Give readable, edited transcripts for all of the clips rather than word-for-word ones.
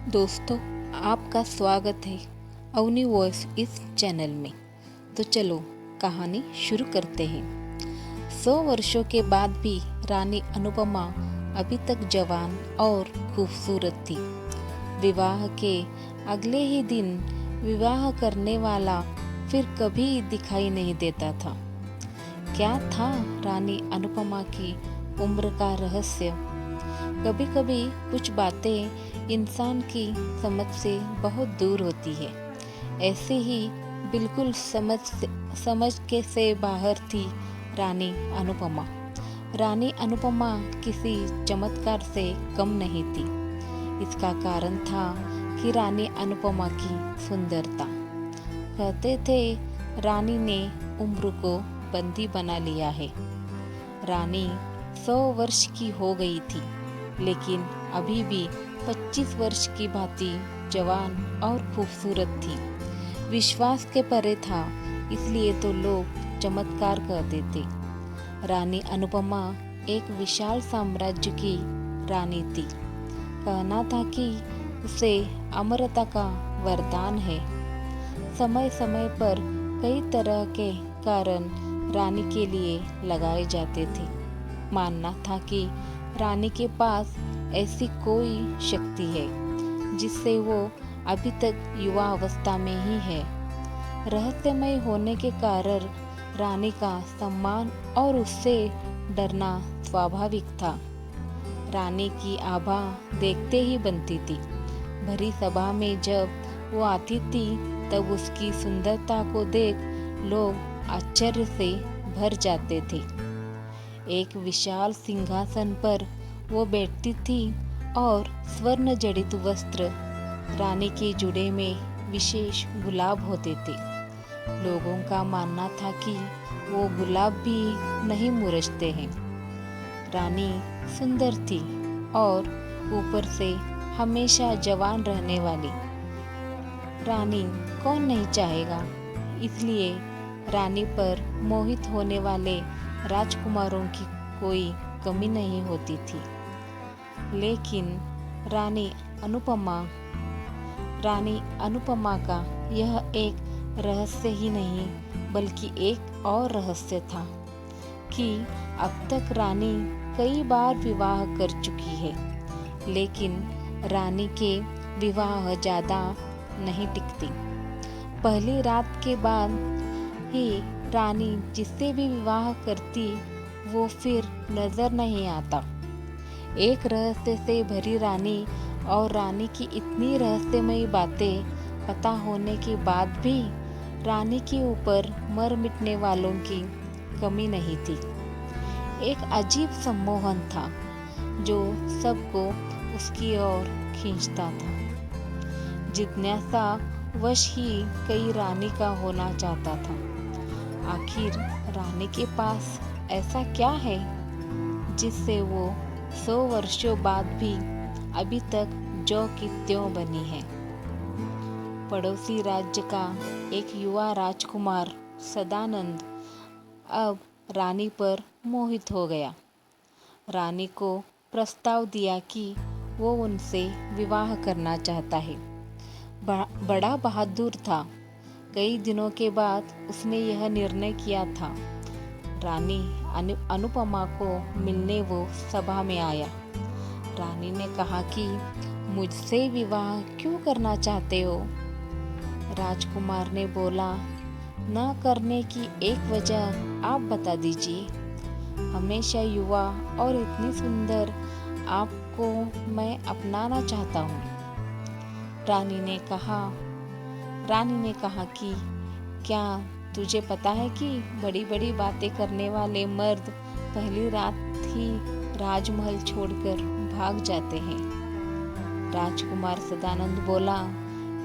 दोस्तों, आपका स्वागत है अवनी वॉइस इस चैनल में। तो चलो कहानी शुरू करते हैं। 100 वर्षों के बाद भी रानी अनुपमा अभी तक जवान और खूबसूरत थी। विवाह के अगले ही दिन विवाह करने वाला फिर कभी दिखाई नहीं देता था। क्या था रानी अनुपमा की उम्र का रहस्य? कभी कभी कुछ बातें इंसान की समझ से बहुत दूर होती है। ऐसे ही बिल्कुल समझ के से बाहर थी रानी अनुपमा। रानी अनुपमा किसी चमत्कार से कम नहीं थी। इसका कारण था कि रानी अनुपमा की सुंदरता। कहते थे रानी ने उम्र को बंदी बना लिया है। रानी 100 वर्ष की हो गई थी, लेकिन अभी भी 25 वर्ष की भांति जवान और खूबसूरत थी। विश्वास के परे था, इसलिए तो लोग चमत्कार कहते थे। रानी अनुपमा एक विशाल साम्राज्य की रानी थी। कहना था कि उसे अमरता का वरदान है। समय समय पर कई तरह के कारण रानी के लिए लगाए जाते थे। मानना था कि रानी के पास ऐसी कोई शक्ति है जिससे वो अभी तक युवा अवस्था में ही है। रहस्यमय होने के कारण रानी का सम्मान और उससे डरना स्वाभाविक था। रानी की आभा देखते ही बनती थी। भरी सभा में जब वो आती थी तब उसकी सुंदरता को देख लोग आश्चर्य से भर जाते थे। एक विशाल सिंहासन पर वो बैठती थी और स्वर्ण जड़ित वस्त्र रानी के जुड़े में विशेष गुलाब होते थे। लोगों का मानना था कि वो गुलाब भी नहीं मुरझते हैं। रानी सुंदर थी और ऊपर से हमेशा जवान रहने वाली। रानी कौन नहीं चाहेगा? इसलिए रानी पर मोहित होने वाले राजकुमारों की कोई कमी नहीं होती थी। लेकिन रानी अनुपमा का यह एक रहस्य ही नहीं बल्कि एक और रहस्य था कि अब तक रानी कई बार विवाह कर चुकी है, लेकिन रानी के विवाह ज़्यादा नहीं टिकती। पहली रात के बाद ही रानी जिससे भी विवाह करती वो फिर नजर नहीं आता। एक रहस्य से भरी रानी और रानी की इतनी रहस्यमयी बातें पता होने के बाद भी रानी के ऊपर मर मिटने वालों की कमी नहीं थी। एक अजीब सम्मोहन था जो सबको उसकी ओर खींचता था। जिज्ञासा वश ही कई रानी का होना चाहता था। आखिर रानी के पास ऐसा क्या है जिससे वो 100 वर्षों बाद भी अभी तक ज्यों की त्यों बनी है। पड़ोसी राज्य का एक युवा राजकुमार सदानंद अब रानी पर मोहित हो गया। रानी को प्रस्ताव दिया कि वो उनसे विवाह करना चाहता है। बड़ा बहादुर था। कई दिनों के बाद उसने यह निर्णय किया था। रानी अनुपमा को मिलने वो सभा में आया। रानी ने कहा कि मुझसे विवाह क्यों करना चाहते हो? राजकुमार ने बोला, न करने की एक वजह आप बता दीजिए। हमेशा युवा और इतनी सुंदर आपको मैं अपनाना चाहता हूँ। रानी ने कहा कि क्या तुझे पता है कि बड़ी बड़ी बातें करने वाले मर्द पहली रात ही राजमहल छोड़कर भाग जाते हैं। राजकुमार सदानंद बोला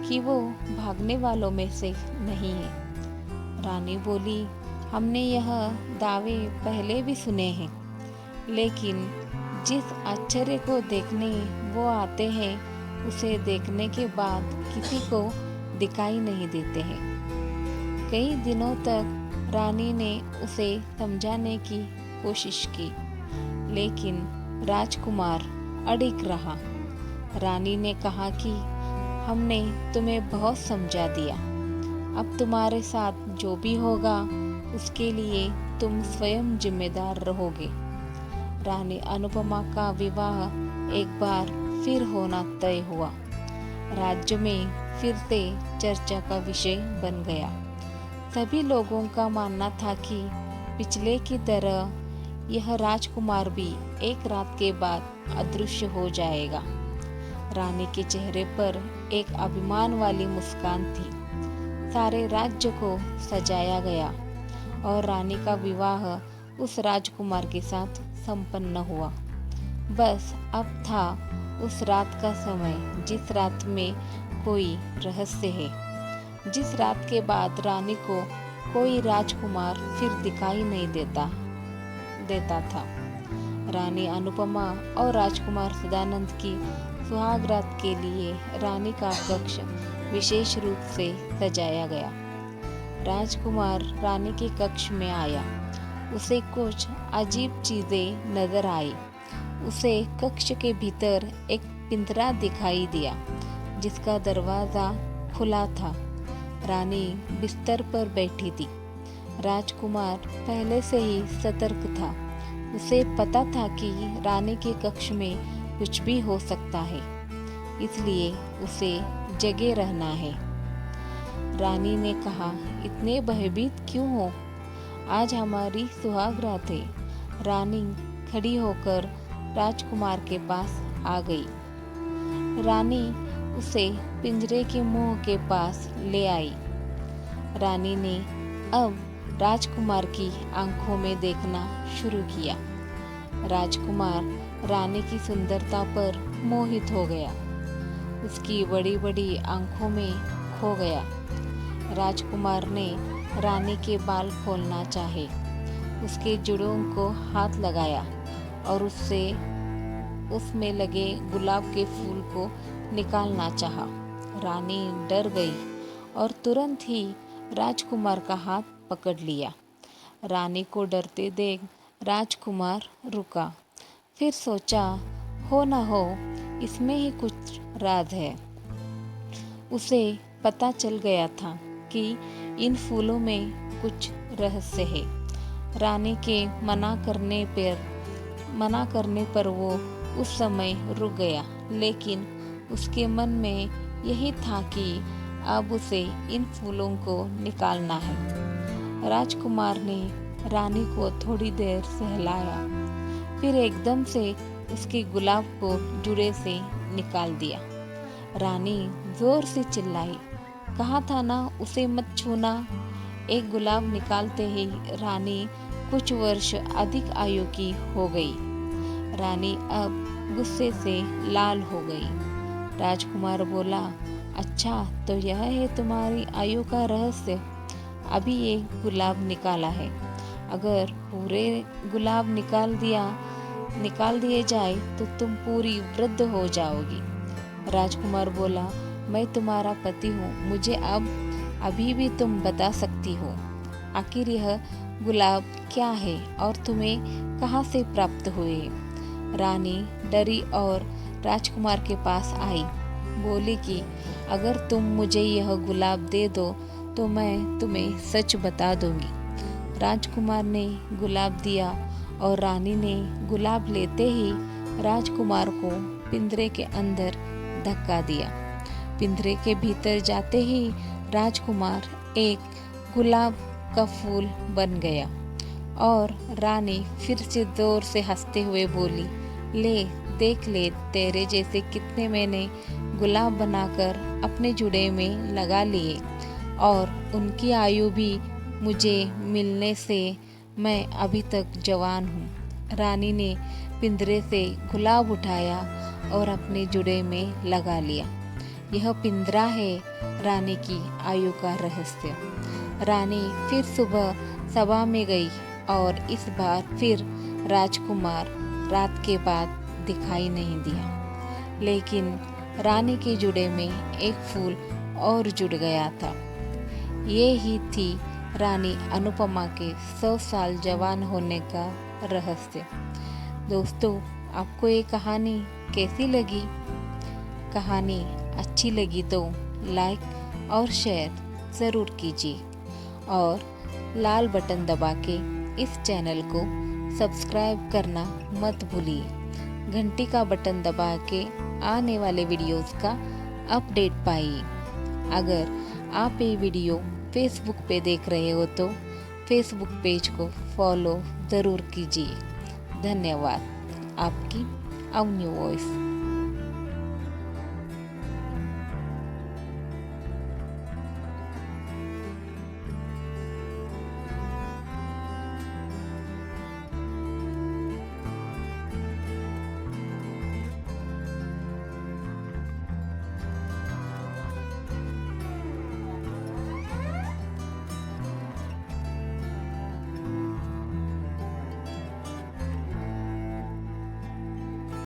कि वो भागने वालों में से नहीं है। रानी बोली, हमने यह दावे पहले भी सुने हैं, लेकिन जिस आश्चर्य को देखने वो आते हैं उसे देखने के बाद किसी को दिखाई नहीं देते हैं। कई दिनों तक रानी ने उसे समझाने की कोशिश की, लेकिन राजकुमार अडिग रहा। रानी ने कहा कि हमने तुम्हें बहुत समझा दिया, अब तुम्हारे साथ जो भी होगा उसके लिए तुम स्वयं जिम्मेदार रहोगे। रानी अनुपमा का विवाह एक बार फिर होना तय हुआ। राज्य में फिर से चर्चा का विषय बन गया। सभी लोगों का मानना था कि पिछले की तरह यह राजकुमार भी एक रात के बाद अदृश्य हो जाएगा। रानी के चेहरे पर एक अभिमान वाली मुस्कान थी। सारे राज्य को सजाया गया और रानी का विवाह उस राजकुमार के साथ संपन्न हुआ। बस अब था उस रात का समय, जिस रात में कोई रहस्य है, जिस रात के बाद रानी को कोई राजकुमार फिर दिखाई नहीं देता था। रानी अनुपमा और राजकुमार सदानंद की सुहाग रात के लिए रानी का कक्ष विशेष रूप से सजाया गया। राजकुमार रानी के कक्ष में आया। उसे कुछ अजीब चीजें नजर आई। उसे कक्ष के भीतर एक पिंजरा दिखाई दिया जिसका दरवाजा खुला था। रानी बिस्तर पर बैठी थी। राजकुमार पहले से ही सतर्क था। उसे पता था कि रानी के कक्ष में कुछ भी हो सकता है, इसलिए उसे जगे रहना है। रानी ने कहा, इतने भयभीत क्यों हो? आज हमारी सुहाग रात है। रानी खड़ी होकर राजकुमार के पास आ गई। रानी उसे पिंजरे के मुंह के पास ले आई। रानी ने अब राजकुमार की आंखों में देखना शुरू किया। राजकुमार रानी की सुंदरता पर मोहित हो गया। उसकी बड़ी बड़ी आंखों में खो गया। राजकुमार ने रानी के बाल खोलना चाहे, उसके जुड़ों को हाथ लगाया और उसमें लगे गुलाब के फूल को निकालना चाहा। रानी डर गई और तुरंत ही राजकुमार का हाथ पकड़ लिया। रानी को डरते देख राजकुमार रुका। फिर सोचा, हो न हो इसमें ही कुछ राज है। उसे पता चल गया था कि इन फूलों में कुछ रहस्य है। रानी के मना करने पर वो उस समय रुक गया, लेकिन उसके मन में यही था कि अब उसे इन फूलों को निकालना है। राजकुमार ने रानी को थोड़ी देर सहलाया, फिर एकदम से उसके गुलाब को जुड़े से निकाल दिया। रानी जोर से चिल्लाई, कहा था ना उसे मत छूना। एक गुलाब निकालते ही रानी कुछ वर्ष अधिक आयु की हो गई। रानी अब गुस्से से लाल हो गई। राजकुमार बोला, अच्छा तो यह है तुम्हारी आयु का रहस्य। अभी ये गुलाब निकाला है, अगर पूरे गुलाब निकाल दिए जाए तो तुम पूरी वृद्ध हो जाओगी। राजकुमार बोला, मैं तुम्हारा पति हूँ, मुझे अभी भी तुम बता सकती हो आखिर यह गुलाब क्या है और तुम्हें कहाँ से प्राप्त हुए। रानी डरी और राजकुमार के पास आई, बोली कि अगर तुम मुझे यह गुलाब दे दो तो मैं तुम्हें सच बता दूंगी। राजकुमार ने गुलाब दिया और रानी ने गुलाब लेते ही राजकुमार को पिंजरे के अंदर धक्का दिया। पिंजरे के भीतर जाते ही राजकुमार एक गुलाब का फूल बन गया और रानी फिर से जोर से हंसते हुए बोली, ले देख ले, तेरे जैसे कितने मैंने गुलाब बनाकर अपने जुड़े में लगा लिए और उनकी आयु भी मुझे मिलने से मैं अभी तक जवान हूँ। रानी ने पिंजरे से गुलाब उठाया और अपने जुड़े में लगा लिया। यह पिंजरा है रानी की आयु का रहस्य। रानी फिर सुबह सभा में गई और इस बार फिर राजकुमार रात के बाद दिखाई नहीं दिया, लेकिन रानी के जुड़े में एक फूल और जुड़ गया था। ये ही थी रानी अनुपमा के 100 साल जवान होने का रहस्य। दोस्तों, आपको ये कहानी कैसी लगी? कहानी अच्छी लगी तो लाइक और शेयर ज़रूर कीजिए और लाल बटन दबा के इस चैनल को सब्सक्राइब करना मत भूलिए। घंटी का बटन दबा के आने वाले वीडियोस का अपडेट पाइए। अगर आप ये वीडियो फेसबुक पे देख रहे हो तो फेसबुक पेज को फॉलो ज़रूर कीजिए। धन्यवाद। आपकी अवनी वॉइस।